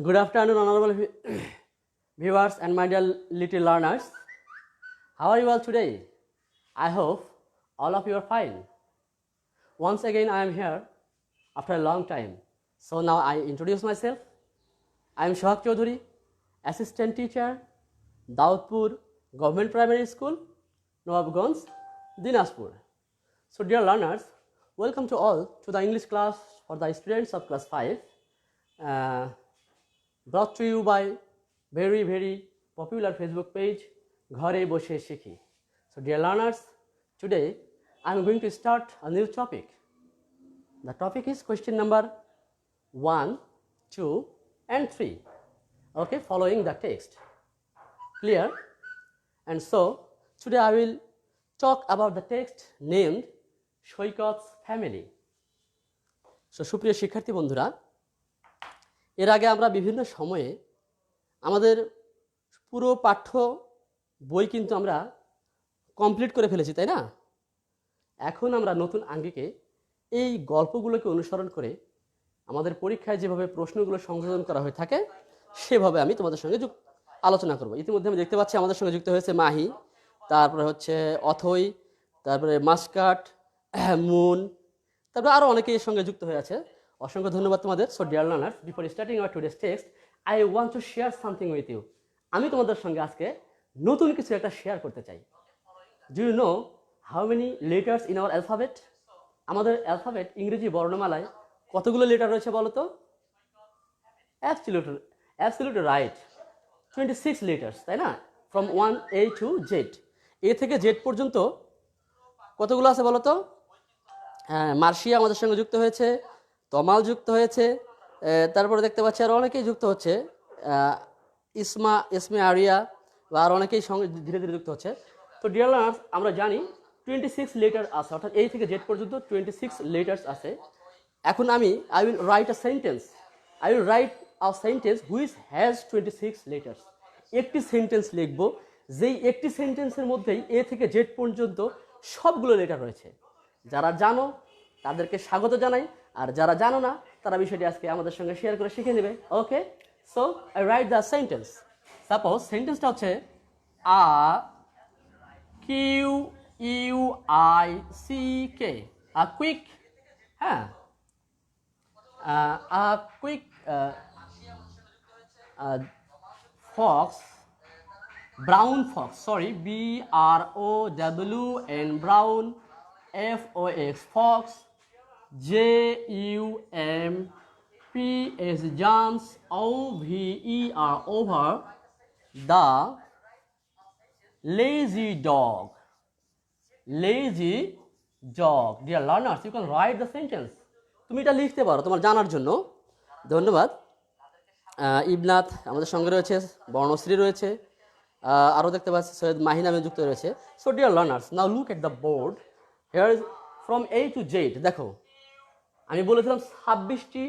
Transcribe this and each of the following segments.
Good afternoon, honorable viewers and my dear little learners. How are you all today? I hope all of you are fine. Once again, I am here after a long time. So now I introduce myself. I am Shohak Chaudhuri, assistant teacher, Daudpur Government Primary School, Nawabganj, Dinajpur. So dear learners, welcome to all to the English class for the students of class 5. Brought to you by very popular Facebook page Ghare Boshe Shikhi. So dear learners, today I am going to start a new topic. The topic is question number 1, 2 and 3. Okay, following the text. Clear? And so today I will talk about the text named Shoikot's family. So সুপ্রিয় শিক্ষার্থী বন্ধুরা, এর আগে আমরা বিভিন্ন সময়ে আমাদের পুরো পাঠ্য বই কিন্তু আমরা কমপ্লিট করে ফেলেছি, তাই না? এখন আমরা নতুন আঙ্গিকে এই গল্পগুলোকে অনুসরণ করে আমাদের পরীক্ষায় যেভাবে প্রশ্নগুলো সংযোজন করা হয়ে থাকে সেভাবে আমি তোমাদের সঙ্গে আলোচনা করব। ইতিমধ্যে আমি দেখতে পাচ্ছি আমাদের সঙ্গে যুক্ত হয়েছে মাহি, তারপরে হচ্ছে অথই, তারপরে মাসকাট, মুন, তারপরে আরও অনেকেই এর সঙ্গে যুক্ত হয়ে আছে। অসংখ্য ধন্যবাদ তোমাদের। So dear learners, before starting our today's text, I want to share something with you. আমি তোমাদের সঙ্গে আজকে নতুন কিছু একটা শেয়ার করতে চাই। Do you know how many letters in our alphabet? আমাদের অ্যালফাবেট ইংরেজি বর্ণমালায় কতগুলো লেটার রয়েছে বলো তো? অ্যাবসলিউটলি রাইট, 26 লেটার্স, তাই না? ফ্রম 1A to Z, এ থেকে জেড পর্যন্ত কতগুলো আছে বলো তো? মার্শিয়া আমাদের সঙ্গে যুক্ত হয়েছে, তমাল যুক্ত হয়েছে, তারপরে দেখতে পাচ্ছি আর অনেকেই যুক্ত হচ্ছে, ইসমে আরিয়া বা আর অনেকেই সঙ্গে ধীরে ধীরে যুক্ত হচ্ছে। তো ডিয়ার লার্নার্স, আমরা জানি 26 লেটার আছে, অর্থাৎ এই থেকে জেড পর্যন্ত 26 লেটার্স আছে। এখন I will write a sentence which has 26 letters. একটি সেন্টেন্স লিখব যেই একটি সেন্টেন্সের মধ্যেই এ থেকে জেড পর্যন্ত সবগুলো লেটার রয়েছে। যারা জানো তাদেরকে স্বাগত জানাই, আর যারা জানো না তারা বিষয়টি আজকে আমাদের সঙ্গে শেয়ার করে শিখে নেবে। Okay, so I write the sentence. Suppose সেন্টেন্সটা হচ্ছে QUICK, আ কুইক, হ্যাঁ, a quick fox, brown fox, sorry, BROWN, brown, FOX, fox, JUMPS, jumps, OVER, over, the lazy dog. Dear learners, you can write the sentence. তুমি এটা লিখতে পারো তোমার জানার জন্য। ধন্যবাদ। ইবনাথ আমাদের সঙ্গে রয়েছে, বর্ণশ্রী রয়েছে, আরও দেখতে পাচ্ছি সৈয়দ মাহি নামে যুক্ত রয়েছে। So dear learners, now look at the board. Here is from A to Z। দেখো, আমি বলেছিলাম 26টি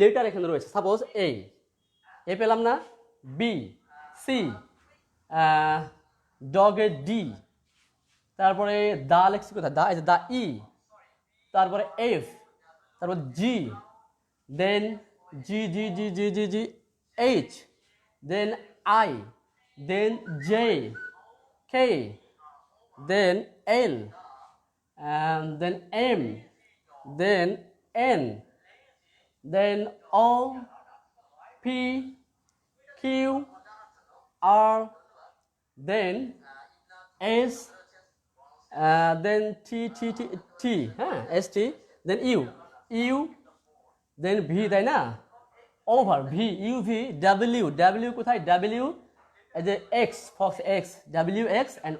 লেটার এখানে রয়েছে। সাপোজ এ পেলাম না, B, C, ডগের D, তারপরে দা লেখছি কোথায়, দা E, তারপরে F, তারপর G, then G, H, then I, then J, K, then L, and then M, then N, then O, P, Q, R, then S, then T, হ্যাঁ, ST, then U, then V, তাই না? Over, V, UV, W কোথায়? W, এই যে X, Fox X, WX, and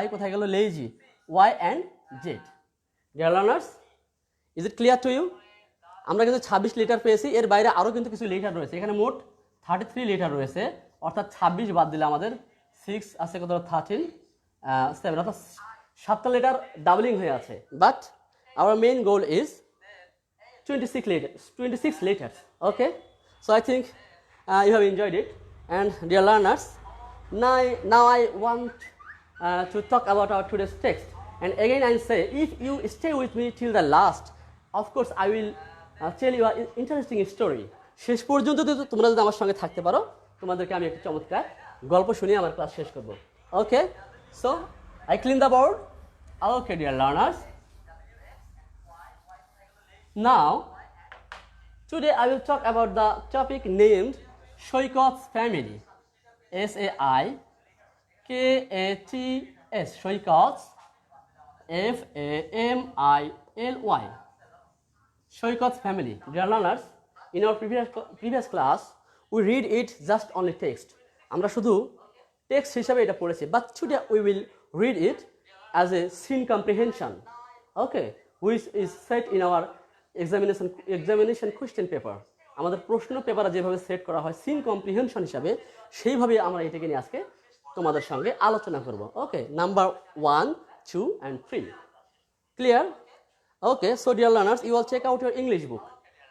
Y কোথায় গেল? Lazy, Y and Z. Dear learners, is it clear to you? আমরা কিন্তু 26 লেটার পেয়েছি, এর বাইরে আরও কিন্তু কিছু লেটার রয়েছে। এখানে মোট 33 লেটার রয়েছে, অর্থাৎ 26 বাদ দিলে আমাদের 6 আছে, কত? 13, 7, অর্থাৎ 7টা লেটার ডাবলিং হয়ে আছে। But our main goal is 26 letters. Okay, so I think you have enjoyed it. And dear learners, now I want to talk about our today's text. And again I say, if you stay with me till the last, of course I will tell you an interesting story. শেষ পর্যন্ত তোমরা যদি আমার সঙ্গে থাকতে পারো তোমাদেরকে আমি একটা চমৎকার গল্প শুনিয়ে আমার ক্লাস শেষ করব। Okay, so I clean the board. Okay dear learners, now today I will talk about the topic named Shoykot's family. S-A-I-K-A-T-S, Shoykot's, F-A-M-I-L-Y, Shoykot's family. Dear learners, in our previous class we read it just only text. আমরা শুধু text হিসাবে এটা পড়েছি, but today we will read it as a scene comprehension, okay, which is set in our examination question paper. আমাদের প্রশ্ন পেপারে যেভাবে set করা হয় সিন কম্প্রিহেনশন হিসাবে, সেইভাবে আমরা এটাকে নিয়ে আজকে তোমাদের সঙ্গে আলোচনা করব। Okay, number 1, 2 and 3 clear? Okay, so dear learners, you all check out your English book.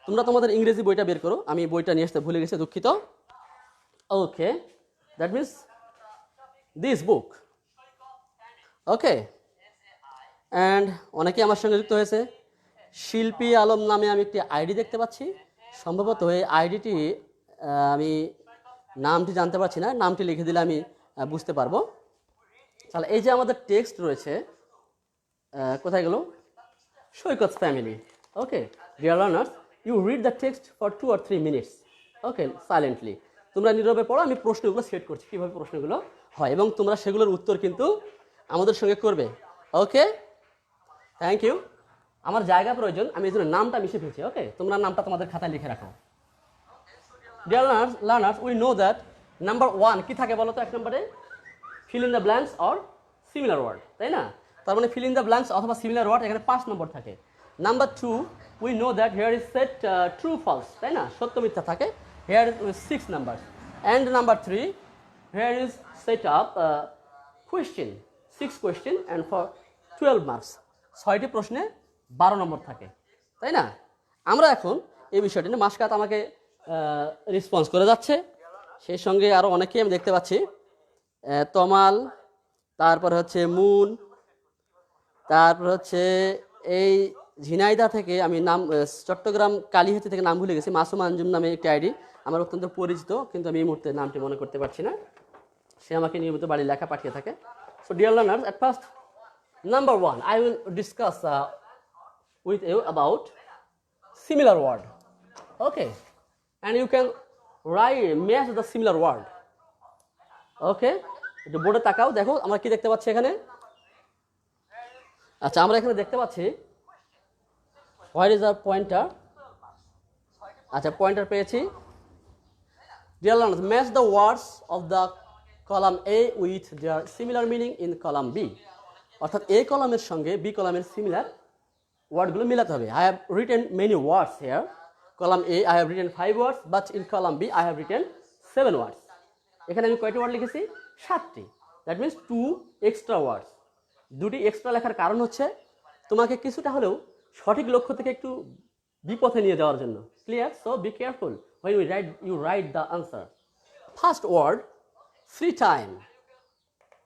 তোমরা তোমাদের ইংরেজি বইটা বের করো। আমি বইটা নিয়ে আসতে ভুলে গেছি, দুঃখিত। Okay, that means this book. Okay, and অনেকে আমার সঙ্গে যুক্ত হয়েছে। শিল্পী আলম নামে আমি একটি আইডি দেখতে পাচ্ছি। সম্ভবত এই আইডিটি আমি নামটি জানতে পারছি না, নামটি লিখে দিলে আমি বুঝতে পারবো। তাহলে এই যে আমাদের টেক্সট রয়েছে, কোথায় গেল? সৈকত's family. Okay dear learners, you read the text for 2 or 3 minutes, okay, silently. তোমরা নীরবে পড়ো, আমি প্রশ্নগুলো সেট করছি কীভাবে প্রশ্নগুলো হয়, এবং তোমরা সেগুলোর উত্তর কিন্তু আমাদের সঙ্গে করবে। ওকে, থ্যাংক ইউ। আমার জায়গা প্রয়োজন, আমি এই জন্য নামটা মিশে ফেলছি। ওকে, তোমরা নামটা তোমাদের খাতায় লিখে রাখো। Dear learners, we know that number 1 কি থাকে বলো তো? 1 নম্বরে fill in the blanks or similar word, তাই না? তার মানে ফিল ইন দ্য ব্ল্যাঙ্কস অথবা সিমিলার ওয়ার্ড এখানে 5 নম্বর থাকে। Number 2, we know that here is set true false, তাই না? সত্য মিথ্যা থাকে। Here is 6 number. And number 3, here is set up question, 6 question and for 12 marks. 6টি প্রশ্নে 12 নম্বর থাকে, তাই না? আমরা এখন এই বিষয়টি নিয়ে মাসকাত আমাকে রেসপন্স করে যাচ্ছে, সেই সঙ্গে আরও অনেকেই আমি দেখতে পাচ্ছি। তমাল, তারপর হচ্ছে মুন, তারপর হচ্ছে এই ঝিনাইদা থেকে আমি নাম, চট্টগ্রাম কালীহাতি থেকে নাম ভুলে গেছি, মাসুম আঞ্জুম নামে একটি আইডি আমার অত্যন্ত পরিচিত, কিন্তু আমি এই মুহূর্তে নামটি মনে করতে পারছি না। সে আমাকে নিয়মিত বাড়ির লেখা পাঠিয়ে থাকে। So dear learners, at first number 1 I will discuss with you about similar word, okay, and you can match the similar word. ওকে, একটু বোর্ডে তাকাও, দেখো আমরা কি দেখতে পাচ্ছি এখানে। আচ্ছা, আমরা এখানে দেখতে পাচ্ছি হোয়ার ইজ আ পয়েন্টার। আচ্ছা, পয়েন্টার পেয়েছি। Dear learners, match the words of the column A with their similar meaning in column B. অর্থাৎ এ কলামের সঙ্গে বি কলামের সিমিলার ওয়ার্ডগুলো মিলাতে হবে। I have written many words here. Column A I have written 5 words, but in column B I have written 7 words. এখানে আমি কয়টি ওয়ার্ড লিখেছি? 7টি। That means 2 extra words. 2টি এক্সট্রা লেখার কারণ হচ্ছে তোমাকে কিছুটা হলেও সঠিক লক্ষ্য থেকে একটু বিপথে নিয়ে যাওয়ার জন্য। Clear? So be careful when you write the answer. First word, free time.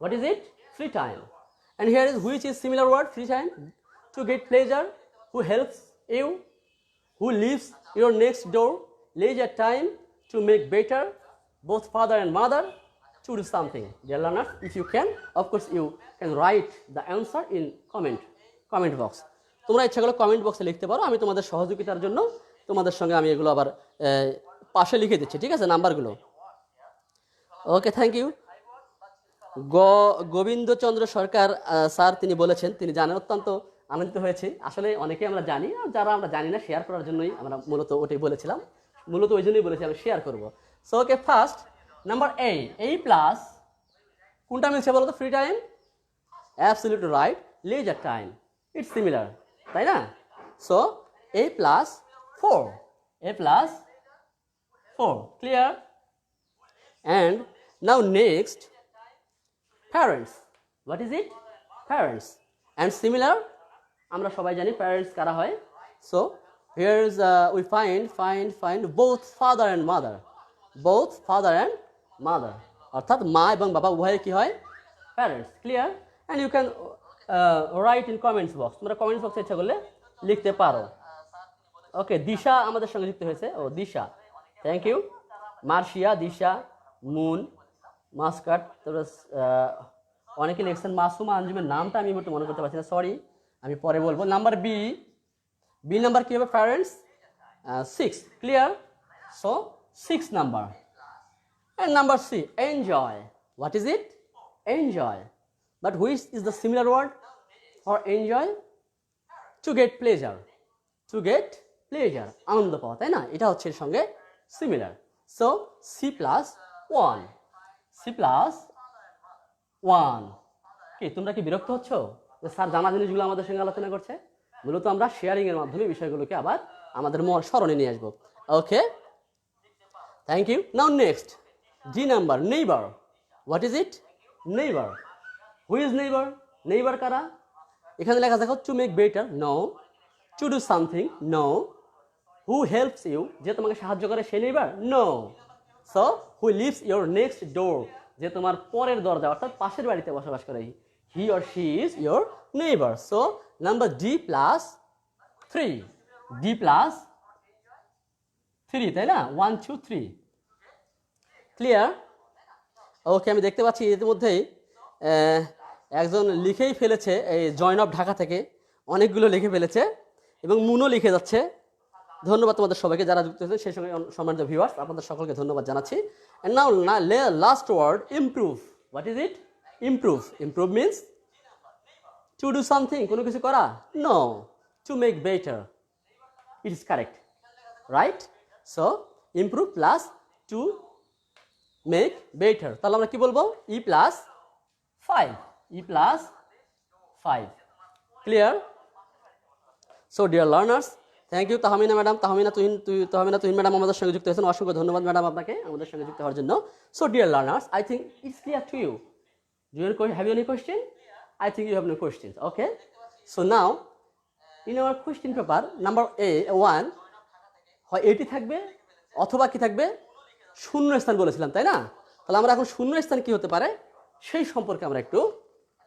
What is it? Free time. And here is which is similar word, free time. To get pleasure, who helps you, who lives your next door. Leisure time, to make better, both father and mother, to do something. Dear learners, if you can, of course you can write the answer in comment box. তোমরা ইচ্ছা করলে comment বক্সে লিখতে পারো, আমি তোমাদের সহযোগিতার জন্য তোমাদের সঙ্গে আমি এগুলো আবার পাশে লিখে দিচ্ছি, ঠিক আছে, নাম্বারগুলো। Okay, thank you. Gobindachandra Sarkar sir তিনি বলেছেন, তিনি জানেন, অত্যন্ত আনন্দিত হয়েছি। আসলে অনেকে আমরা জানি, আর যারা আমরা জানি না শেয়ার করার জন্যই আমরা মূলত ওটাই বলেছিলাম, মূলত ওই জন্যই বলেছি আমি শেয়ার করবো। So okay, first number A plus কোনটা মিলছে বলো তো? Free time, absolutely right. Leisure time, it's similar, তাই না? So A plus 4, A plus 4, clear? And now next, parents. What is it? Parents. And similar, আমরা সবাই জানি parents কারা হয়। So here is we find both father and mother. Both father and mother. অর্থাৎ মা এবং বাবা উভয়ে কি হয়? Parents. Clear? And you can write in comments box. তোমরা comments box ইচ্ছা করলে লিখতে পারো। ওকে, দিশা আমাদের সঙ্গে যুক্ত হয়েছে। ও Disha, thank you. Marshia, Disha, Moon, Muscat, তারপরে অনেকে লিখছেন মাসুমা আঞ্জুমের নামটা আমি একটু মনে করতে পারছি না, সরি, আমি পরে বলবো। নাম্বার বি, বি নাম্বার কী হবে parents? 6, clear? So 6 number. And number C, enjoy. What is it? Enjoy. But which is the similar word for enjoy? To get pleasure. To get pleasure. আনন্দ পাওয়া, তাই না? এটা হচ্ছে এর সঙ্গে similar. So C plus 1. C plus 1. কি তোমরা কি বিরক্ত হচ্ছ যে স্যার জানা জিনিসগুলো আমাদের সঙ্গে আলোচনা করছে? মূলত আমরা শেয়ারিং এর মাধ্যমে বিষয়গুলোকে আবার আমাদের স্মরণে নিয়ে আসবো। Okay, thank you. Now next, G number, neighbor. What is it? Neighbor. Who is neighbor? Neighbor কারা? এখানে লেখা দেখো, to make better, no. To do something, no. Who helps you? যে তোমাকে সাহায্য করে সে neighbor? No. So, who lives your next door? যে তোমার পরের দরজা অর্থাৎ পাশের বাড়িতে বসবাস করে, he or she is your neighbor. So, number D plus 3. D plus 3, তাই না? 1, 2, 3. ক্লিয়ার? ওকে, আমি দেখতে পাচ্ছি ইতিমধ্যেই একজন লিখেই ফেলেছে, এই জয়েন অফ ঢাকা থেকে অনেকগুলো লিখে ফেলেছে এবং মুনও লিখে যাচ্ছে। ধন্যবাদ তোমাদের সবাইকে যারা যুক্ত হয়েছে, সেই সঙ্গে সম্মানিত ভিউয়ার্স, আপনাদের সকলকে ধন্যবাদ জানাচ্ছি। And now last word, improve. What is it? Improve. Improve means to do something, কোনো কিছু করা? No, to make better. It is correct, right? So improve plus to make better, তাহলে আমরা কি বলবো? E plus 5. E plus 5. Clear? So dear learners, thank you Tahmina madam, Tahmina Tuhin madam আমাদের সঙ্গে যুক্ত হয়েছেন, অসংখ্য ধন্যবাদ ম্যাডাম আপনাকে আমাদের সঙ্গে যুক্ত হওয়ার জন্য। So dear learners, I think it's clear to you. Do you have any question? I think you have no questions. Okay. So now in our question paper number A1 হয় এটি থাকবে অথবা কি থাকবে? শূন্য স্থান বলেছিলাম, তাই না? তাহলে আমরা এখন শূন্য স্থান কি হতে পারে সেই সম্পর্কে আমরা একটু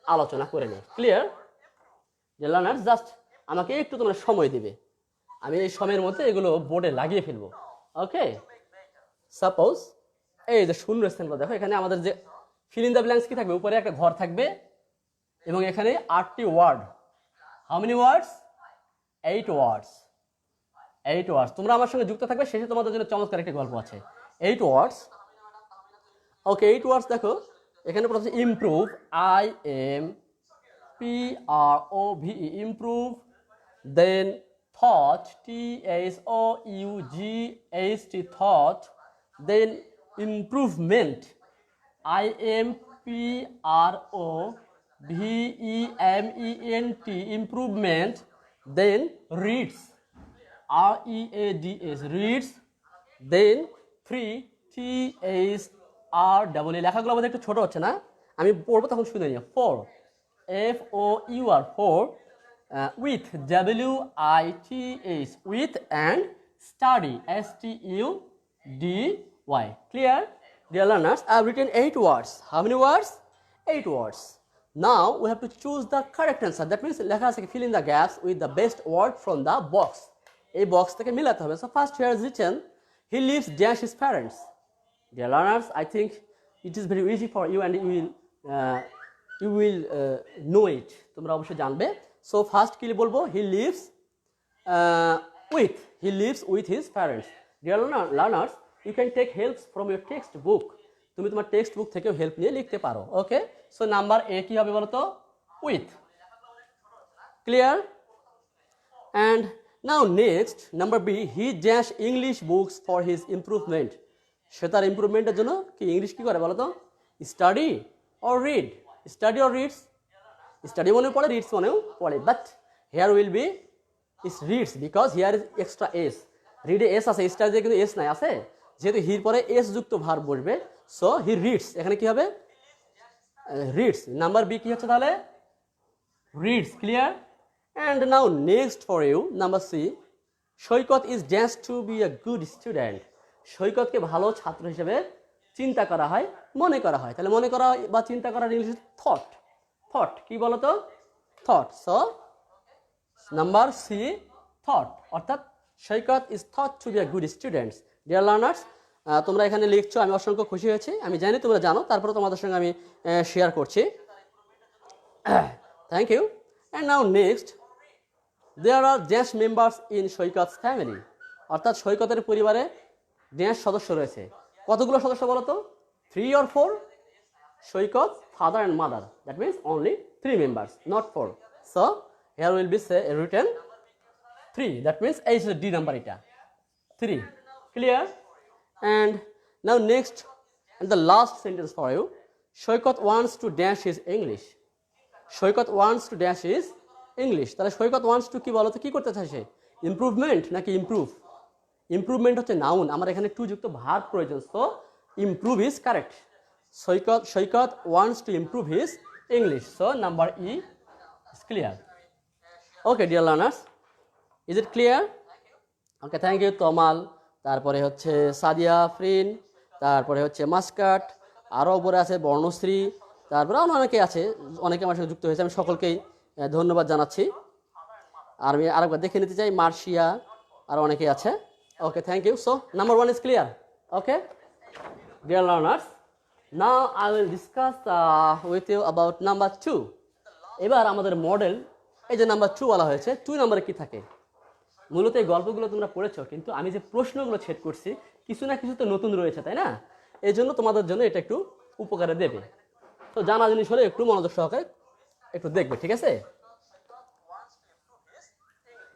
আলোচনা করে নিই। ক্লিয়ার? যে লার্নার্স, জাস্ট আমাকে একটু তোমরা সময় দিবে, আমি এই সময়ের মধ্যে এগুলো বোর্ডে লাগিয়ে ফেলবো। ওকে, সাপোজ এই যে শূন্য স্থানগুলো দেখো, এখানে আমাদের যে ফিল ইন দ্য ব্ল্যাঙ্কস কি থাকবে? উপরে একটা ঘর থাকবে এবং এখানে 8টি ওয়ার্ড। How many words? 8 ওয়ার্ডস। 8 ওয়ার্ডস। তোমরা আমার সঙ্গে যুক্ত থাকবে, শেষে তোমাদের জন্য চমৎকার একটা গল্প আছে। 8 ওয়ার্ডস। ওকে, 8 ওয়ার্ডস দেখো, এখানে প্রথমে ইমপ্রুভ, IMPROVE, ইমপ্রুভ। দেন থট, THOUGHT, থট। দেন ইমপ্রুভমেন্ট, IMPROVEMENT, ইমপ্রুভমেন্ট। দেন রিডস, READS, রিডস। দেন 3, THREE, লেখাগুলো আমাদের একটু ছোট হচ্ছে না, আমি পড়বো তখন শুনে নিও। 4, FOUR, 4। With, WITH, with. And study, STUDY। Clear? Dear learners, I have written 8 words. How many words? 8 words. Now we have to choose the correct answer. That means লেখা আছে fill in the gaps with the best word from the box. এই box থেকে মিলাতে হবে। So first here is written, he lives dash his parents. Dear learners, I think it is very easy for you and you will know it. তোমরা অবশ্যই জানবে। So first কি বলবো? He lives with his parents. Dear learners, you can take helps from your textbook. তুমি তোমার text book থেকেও help নিয়ে লিখতে পারো। ওকে, সো নাম্বার এ কি হবে বলো তো? With. Clear? And now next number B, he dash English books for his improvement. সে তার ইমপ্রুভমেন্টের জন্য কি ইংলিশ কি করে বলো তো? Study or read? Study or reads? Study মনেও পড়ে, রিডস মনেও পড়ে, but here will be is reads because here is extra S. রিডে এস আছে, স্টাডিতে কিন্তু এস নাই, আছে। যেহেতু হির পরে এস যুক্ত ভার্ব বসবে, সো হি রিডস, এখানে কি হবে? রিডস। নাম্বার বি কি হচ্ছে তাহলে? Reads. Clear? And now next for you number C, Saikat is dance to be a good student. সৈকতকে ভালো ছাত্র হিসেবে চিন্তা করা হয়, মনে করা হয়। তাহলে মনে করা বা চিন্তা করার ইংলিশ থট। থট কি বলো তো? Thought. So number C, thought, অর্থাৎ Saikat is thought to be a good student. Dear learners, তোমরা এখানে লিখছো, আমি অসংখ্য খুশি হয়েছি। আমি জানি তোমরা জানো, তারপরে তোমাদের সঙ্গে আমি শেয়ার করছি। Thank you. And now next, there are dash members in Saikat's family. অর্থাৎ সৈকতের পরিবারে ড্যাশ সদস্য রয়েছে। কতগুলো সদস্য বলো তো? 3 or 4? Saikat, father and mother, that means only 3 members, not 4. So here will be written 3, that means এই হচ্ছে ডি নাম্বার, এটা 3, clear? And now next, and the last sentence for you, Saikat wants to dash his English. Saikat wants to dash his English. তাহলে সৈকত wants to কি বলো তো, কি করতে চাইছে? ইমপ্রুভমেন্ট নাকি ইমপ্রুভ? ইমপ্রুভমেন্ট হচ্ছে নাউন, আমার এখানে টু যুক্ত ভার্ব প্রয়োজন, so improve is correct. Saikat wants to improve his English, so number E is clear. Okay dear learners, is it clear? Okay, thank you তমাল, তারপরে হচ্ছে সাদিয়া ফ্রিন, তারপরে হচ্ছে মাস্কাট, আরও উপরে আছে বর্ণশ্রী, তারপরে অনেকে আছে, অনেকে আমার সঙ্গে যুক্ত হয়েছে, আমি সকলকেই ধন্যবাদ জানাচ্ছি। আর আমি আরেকবার দেখে নিতে চাই, মার্শিয়া, আর অনেকেই আছে। Okay, thank you. So number 1 is clear. Okay dear learners, now I will discuss with you about number 2। এবার আমাদের মডেল, এই যে নাম্বার 2 বলা হয়েছে, 2 নম্বরে কি থাকে? মূলত এই গল্পগুলো তোমরা পড়েছো, কিন্তু আমি যে প্রশ্নগুলো ছেদ করছি কিছু না কিছু তো নতুন রয়েছে, তাই না? এই জন্য তোমাদের জন্য এটা একটু উপকারে দেবে। তো জানা জিনিস হলে একটু মনোযোগ সহকারে একটু দেখবে, ঠিক আছে?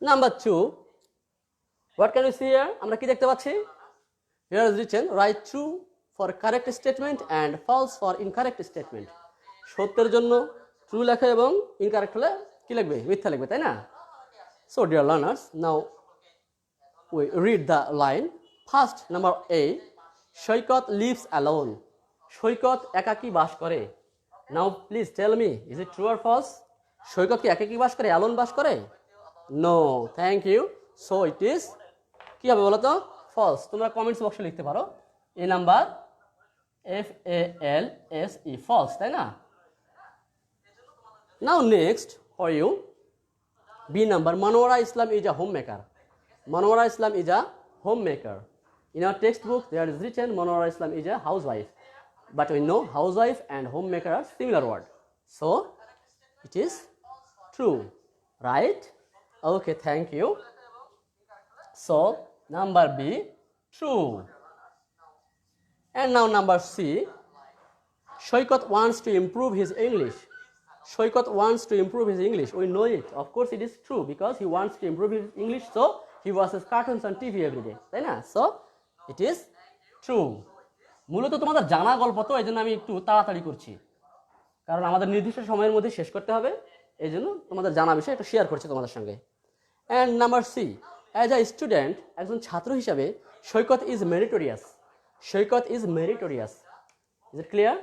Number 2, what can you see here? আমরা কি দেখতে পাচ্ছি? Here is written, right true for correct statement and false for incorrect statement. সত্যের জন্য ট্রু লেখা এবং ইনকারেক্ট হলে কি লিখবে? মিথ্যা লিখবে, তাই না? So dear learners, now we read the line. First, number A, Saikat lives alone. সৈকত একাকী বাস করে। Now please tell me, is it true or false? সৈকত কি একাকী বাস করে, alone বাস করে? No, thank you. So it is, কি হবে বলো তো? False. তোমরা কমেন্টস বক্সে লিখতে পারো এ নাম্বার FALSE, false, তাই না? Now next for you, B number, Manwara Islam is a homemaker. Manwara Islam is a homemaker. In our textbook, there is written Manwara Islam is a housewife. But we know housewife and homemaker are similar word. So, it is true. Right? Okay, thank you. So, number B, true. And now number C, Saikat wants to improve his English. Saikat wants to improve his English. We know it. Of course, it is true because he wants to improve his English, so he watches cartoons on TV every day. তাই না? So, it is true. মূলত তোমাদের জানা গল্প তো, এই জন্য আমি একটু তাড়াতাড়ি করছি, কারণ আমাদের নির্দিষ্ট সময়ের মধ্যে শেষ করতে হবে। এই জন্য তোমাদের জানা বিষয় একটু শেয়ার করছি তোমাদের সঙ্গে। And number C, as a student, একজন ছাত্র হিসাবে Saikat is meritorious. Saikat is meritorious. Is it clear?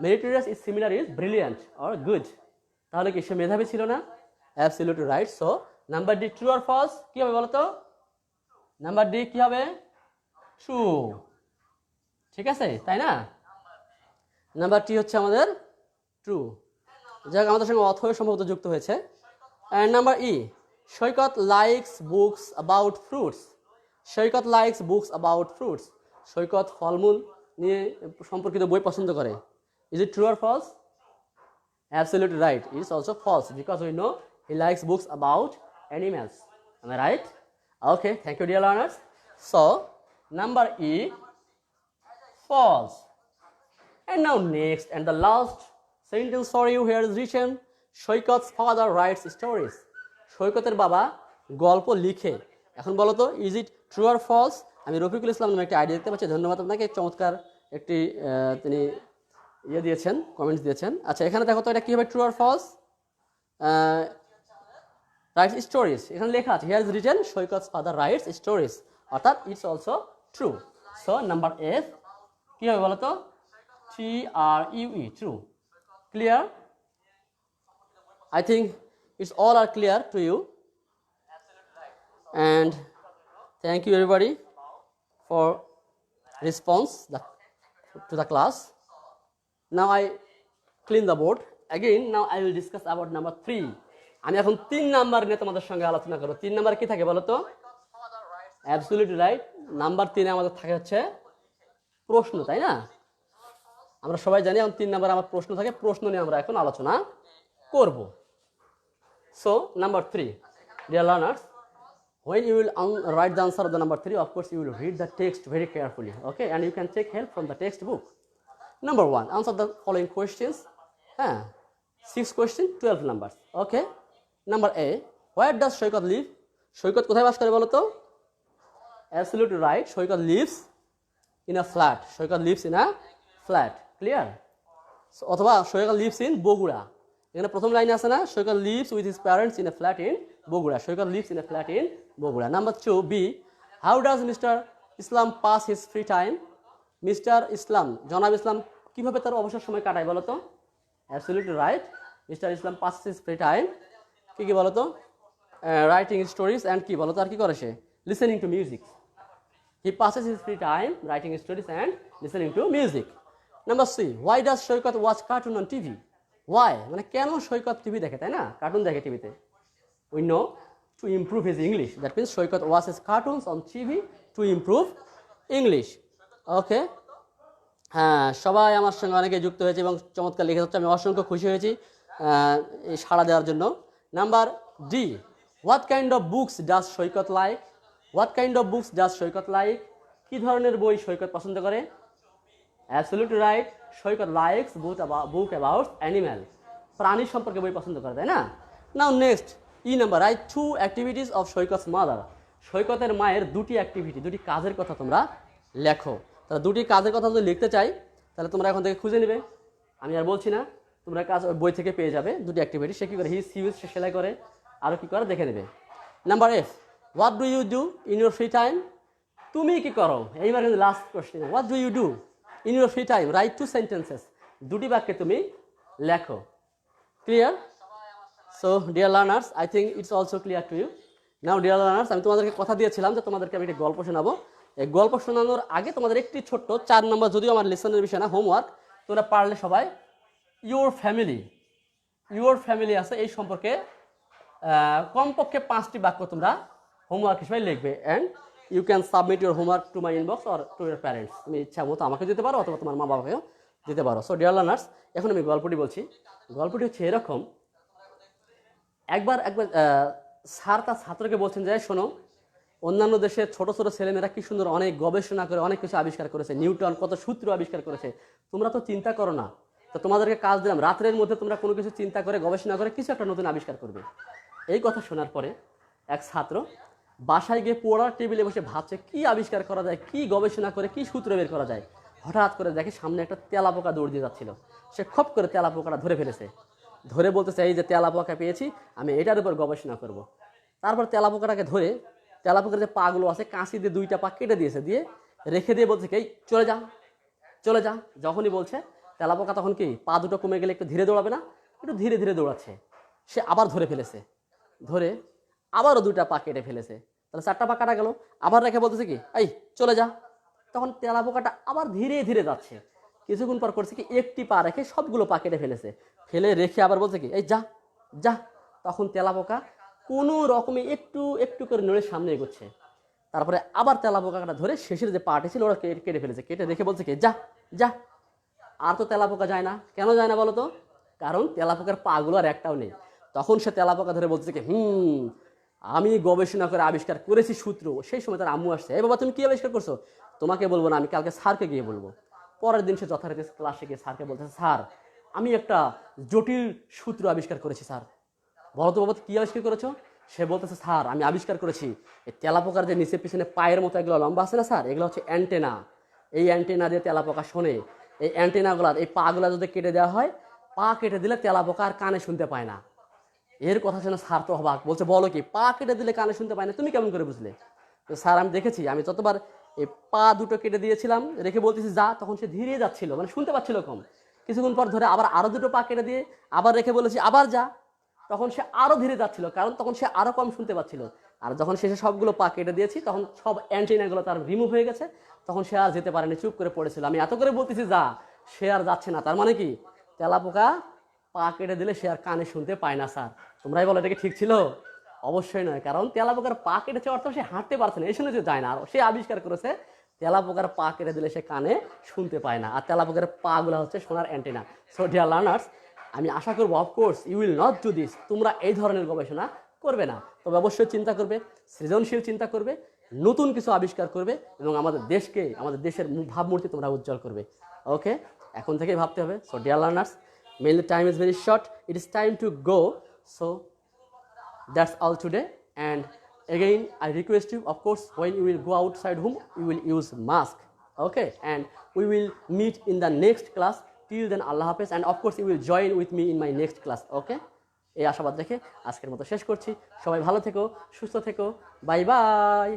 Meritorious is similar is brilliant or good. তাহলে কি সে মেধাবী ছিল না? Absolutely right. So number D true or false? কি হবে বলো তো? নাম্বার ডি কি হবে? ট্রু। ঠিক আছে, তাই না? নাম্বার টি হচ্ছে আমাদের ট্রু। যাক, আমাদের সঙ্গে অথয় সম্ভবত যুক্ত হয়েছে। And number E, Saikat likes books about fruits. Saikat likes books about fruits. Saikat ফলমূল নিয়ে সম্পর্কিত বই পছন্দ করে। Is it true or false? Absolutely right. It is also false because we know he likes books about animals. Am I right? Okay, thank you dear learners. So, number E, false. And now next and the last sentence for you, here is written, সৈকত's father writes stories. সৈকতের বাবা গল্প লিখে। এখন বলো তো, is it true or false? আমি রফিকুল ইসলাম নামে একটা আইডিয়া দেখতে পাচ্ছি, ধন্যবাদ আপনাকে, চমৎকার একটি তিনি ইয়ে দিয়েছেন, কমেন্টস দিয়েছেন। আচ্ছা, এখানে দেখো তো এটা কি হবে, true or false? Writes stories, এখানে লেখা আছে here is written Saikat's father writes stories, অর্থাৎ it's also true. So number F কি হবে বলো তো? TRUE, true. Clear? I think it's all are clear to you. And thank you everybody for response to the class. Now I clean the board again. Now I will discuss about number 3. আমি এখন 3 number নিয়ে তোমাদের সঙ্গে আলোচনা করব। 3 number কি থাকে বলো তো? Absolutely right. নাম্বার 3 আমাদের থাকে হচ্ছে প্রশ্ন, তাই না? আমরা সবাই জানি এখন 3 নাম্বার আমার প্রশ্ন থাকে, প্রশ্ন নিয়ে আমরা এখন আলোচনা করব। So number 3, dear learners, when you will write the answer of the number 3, of course you will read the text very carefully, okay, and you can take help from the textbook. Number 1, answer the following questions. 6 question, 12 numbers, okay. Number A, where does Saikat live? সৈকত কোথায় বাস করে বলো তো? Absolutely right, Saikat lives in a flat. Saikat lives in a flat, clear? So, অথবা সৈকত lives in Bogura. এখানে প্রথম লাইনে আছে না, সৈকত lives with his parents in a flat in Bogura. Saikat lives in a flat in Bogura. Number 2, B, how does Mr. Islam pass his free time? Mister Islam, জনাব ইসলাম কিভাবে তার অবসর সময় কাটায় বলো তো? Absolutely right, মিস্টার ইসলাম passes his free time কি বলো তো? রাইটিং স্টোরিজ অ্যান্ড কি বলো তো আর কি করে সে? Listening to music. He passes his free time writing stories and listening to music. Number 3, why does Saikat watch cartoon on TV? Why? মানে কেন সৈকত টিভি দেখে, তাই না? কার্টুন দেখে টিভিতে। We know to improve his English. That means Saikat watches cartoons on TV to improve English. Okay? হ্যাঁ, সবাই আমার সঙ্গে অনেকে যুক্ত হয়েছে এবং চমৎকার লিখে যাচ্ছে, আমি অসংখ্য খুশি হয়েছি এই সাড়া দেওয়ার জন্য। Number D, what kind of books does Saikat like? What kind of books does Saikat like? কি ধরনের বই সৈকত পছন্দ করে? Absolutely right, Saikat likes book about animal. প্রাণী সম্পর্কে বই পছন্দ করে, তাই না? Now next, E number, write 2 activities of সৈকত's mother. সৈকতের মায়ের 2টি অ্যাক্টিভিটি, 2টি কাজের কথা তোমরা লেখো। তাহলে 2টি কাজের কথা যদি লিখতে চাই তাহলে তোমরা এখন থেকে খুঁজে নেবে, আমি আর বলছি না, তোমরা কাজ বই থেকে পেয়ে যাবে। 2টি অ্যাক্টিভিটি, সে কী করে? হিজ ইউজ, সে সেলাই করে, আরও কী করে দেখে নেবে। Number F, what do you do in your free time? তুমি কি করো? এইবার কিন্তু last question, what do you do in your free time? Write 2 sentences. 2টি বাক্যে তুমি লেখো। Clear? So dear learners, I think it's also clear to you. Now dear learners, আমি তোমাদেরকে কথা দিয়েছিলাম যে তোমাদেরকে আমি একটা গল্প শোনাবো। এই গল্প শোনানোর আগে তোমাদের একটি ছোট্ট 4 নম্বর, যদিও আমার লেসনের বিষয় না, হোমওয়ার্ক, তোমরা পারলে সবাই ইউর ফ্যামিলি আছে এই সম্পর্কে কমপক্ষে 5টি বাক্য তোমরা হোমওয়ার্ক হিসেবে লিখবে, and you can submit your homework to my inbox or to your parents. তুমি ইচ্ছা মতো আমাকে দিতে পারো অথবা তোমার মা বাবাকেও দিতে পারো। সো ডিয়ার লার্নার্স, এখন আমি গল্পটি বলছি। গল্পটি হচ্ছে এরকম, একবার স্যার তার ছাত্রকে বলছেন যে, শোনো, অন্যান্য দেশের ছোট ছোট ছেলেমেয়েরা কি সুন্দর অনেক গবেষণা করে অনেক কিছু আবিষ্কার করেছে, নিউটন কত সূত্র আবিষ্কার করেছে, তোমরা তো চিন্তা করো না। তো তোমাদেরকে কাজ দিলাম, রাত্রের মধ্যে তোমরা কোনো কিছু চিন্তা করে গবেষণা করে কিছু একটা নতুন আবিষ্কার করবে। এই কথা শোনার পরে এক ছাত্র বাসায় গিয়ে পড়ার টেবিলে বসে ভাবছে কি আবিষ্কার করা যায়, কি গবেষণা করে কি সূত্র বের করা যায়। হঠাৎ করে দেখে সামনে একটা তেলাপোকা দৌড় দিয়ে যাচ্ছিল। সে খপ করে তেলাপোকাটা ধরে ফেলেছে, ধরে বলতেছে, এই যে তেলাপোকা পেয়েছি, আমি এটার উপর গবেষণা করব। তারপর তেলাপোকাটাকে ধরে, তেলাপোকার যে পাগুলো আছে কাঁচি দিয়ে 2টা পা কেটে দিয়েছে, দিয়ে রেখে দিয়ে বলছে, এই চলে যা। যখনই বলছে তেলাপোকা তখন কি পা দুটো কমে গেলে একটু ধীরে দৌড়াবে না, একটু ধীরে ধীরে দৌড়াচ্ছে। সে আবার ধরে ফেলেছে, ধরে আবারও 2টা পা কেটে ফেলেছে, তাহলে 4টা পা কাটা গেল। আবার রেখে বলতেছে কি, এই চলে যা। তখন তেলাপোকাটা আবার ধীরে ধীরে যাচ্ছে। কিছুক্ষণ পর করছে কি, একটি পা রেখে সবগুলো পা কেটে ফেলেছে, ফেলে রেখে আবার বলছে কি, এই যা। তখন তেলাপোকা কোনো রকমে একটু একটু করে নড়ে সামনে এগোচ্ছে। তারপরে আবার তেলাপোকাটা ধরে শেষের যে পাটি ছিল ওরা কেটে ফেলেছে, কেটে রেখে বলছে কি, যা। আর তো তেলাপোকা যায় না। কেন যায় না বলো তো? কারণ তেলাপোকার পাগুলো আর একটাও নেই। তখন সে তেলাপোকা ধরে বলছে কি, আমি গবেষণা করে আবিষ্কার করেছি সূত্র। সেই সময় তার আম্মু আসছে, এই বাবা তুমি কি আবিষ্কার করছো? তোমাকে বলবো না, আমি কালকে স্যারকে গিয়ে বলবো। পরের দিন সে যথারীতি ক্লাসে গিয়ে স্যারকে বলতেছে, স্যার আমি একটা জটিল সূত্র আবিষ্কার করেছি। স্যার বলো তো বাবা কি আবিষ্কার করেছো? সে বলতেছে, স্যার আমি আবিষ্কার করেছি এই তেলাপোকার যে নিচে পিছনে পায়ের মতো এগুলো লম্বা আছে না স্যার, এগুলো হচ্ছে অ্যান্টেনা। এই অ্যান্টেনা দিয়ে তেলাপোকা শোনে। এই অ্যান্টেনাগুলার এই পাগুলা যদি কেটে দেওয়া হয়, পা কেটে দিলে তেলাপোকা আর কানে শুনতে পায় না। এর কথা শুনে স্যার তো অবাক, বলছে, বলো কি, পা কেটে দিলে কানে শুনতে পায় না, তুমি কেমন করে বুঝলে? তো স্যার আমি দেখেছি, আমি যতবার এই পা দুটো কেটে দিয়েছিলাম, রেখে বলতেছি যা, তখন সে ধীরে যাচ্ছিল, মানে শুনতে পাচ্ছিল কম। কিছুক্ষণ পর ধরে আরো 2টো পা কেটে দিয়ে আবার রেখে বলেছি আবার যা, তখন সে আরো ধীরে যাচ্ছিল, কারণ তখন সে আরো কম শুনতে পাচ্ছিল। আর যখন শেষে সবগুলো পা কেটে দিয়েছি, তখন সব অ্যান্টেনাগুলো তার রিমুভ হয়ে গেছে, তখন সে আর যেতে পারেনি, চুপ করে পড়েছিল। আমি এত করে বলতেছি যা, সে আর যাচ্ছে না। তার মানে কি, তেলাপোকা পা কেটে দিলে সে আর কানে শুনতে পায় না। স্যার তোমরাই বলো, এটা কি ঠিক ছিল? অবশ্যই নয়, কারণ তেলাপোকার পা কেটেছে অর্থ সে হাঁটতে পারছে না, এই শুনে যে যায় না। আর সে আবিষ্কার করেছে তেলাপোকার পা কেটে দিলে সে কানে শুনতে পায় না, আর তেলাপোকার পাগুলো হচ্ছে সোনার অ্যান্টেনা। সো ডিয়ার লার্নার্স, আমি আশা করবো of course you will not do this, তোমরা এই ধরনের গবেষণা করবে না। তবে অবশ্যই চিন্তা করবে, সৃজনশীল চিন্তা করবে, নতুন কিছু আবিষ্কার করবে এবং আমাদের দেশকে, আমাদের দেশের ভাবমূর্তি তোমরা উজ্জ্বল করবে। ওকে, এখন থেকেই ভাবতে হবে। So dear learners, mainly time is very short, it is time to go. So that's all today, and again I request you, of course, when you will go outside home you will use mask. Okay, and we will meet in the next class. Till then, Allah Hafiz, and of course you will join with me in my next class. Okay, এই আশাবাদ রেখে আজকের মতো শেষ করছি। সবাই ভালো থেকো, সুস্থ থেকো, বাই বাই।